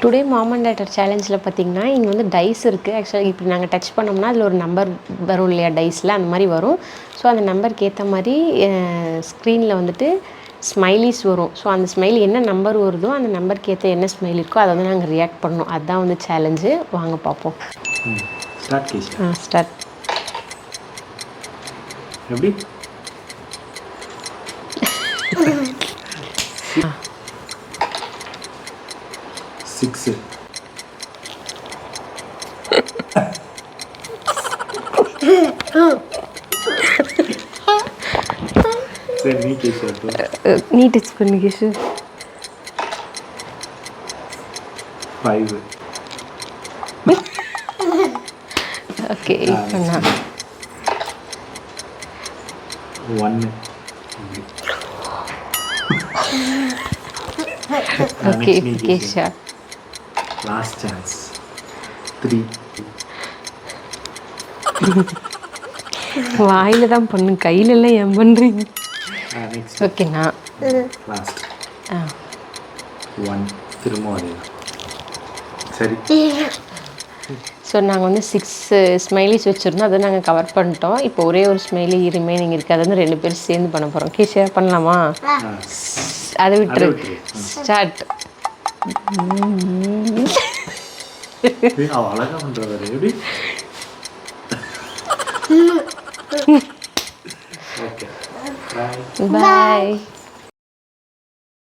Today mom and daughter சேலஞ்சில் பார்த்தீங்கன்னா இங்கே வந்து டைஸ் இருக்குது. ஆக்சுவலாக இப்படி நாங்கள் டச் பண்ணோம்னா அதில் ஒரு நம்பர் வரும் இல்லையா, டைஸில் அந்த மாதிரி வரும். ஸோ அந்த நம்பருக்கு ஏற்ற மாதிரி ஸ்க்ரீனில் வந்துட்டு ஸ்மைலிஸ் வரும். ஸோ அந்த ஸ்மைலி என்ன நம்பர் வருதோ அந்த நம்பருக்கு ஏற்ற என்ன ஸ்மைல் இருக்கோ அதை வந்து நாங்கள் ரியாக்ட் பண்ணணும். அதுதான் வந்து சேலஞ்சு. வாங்க பார்ப்போம். ஸ்டார்ட். எப்படி? சிக்ஸு. சரி நீ கேஷ் நீ டச் பண்ணு கேஷு. 5. ஓகே பண்ணா 1. ஓகே கேஷா. Last chance 3. வாயில தான் பண்ணு, கையிலெல்லாம் ஏன் பண்ணுறீங்க? நெக்ஸ்ட். ஓகேண்ணா லாஸ்ட் 1. திரும்ப அதே சரி. ஸோ நாங்கள் வந்து 6 ஸ்மைலிஸ் வச்சுருந்தோம், அதை நாங்கள் கவர் பண்ணிட்டோம். இப்போ ஒரே ஒரு ஸ்மைலி ரிமைனிங் இருக்குது. அதை வந்து 2 பேரும் சேர்ந்து பண்ண போகிறோம். கேஷா பண்ணலாமா? அதை விட்டுரு. ஸ்டார்ட். அழகா பண்றவர் எப்படி? Okay bye.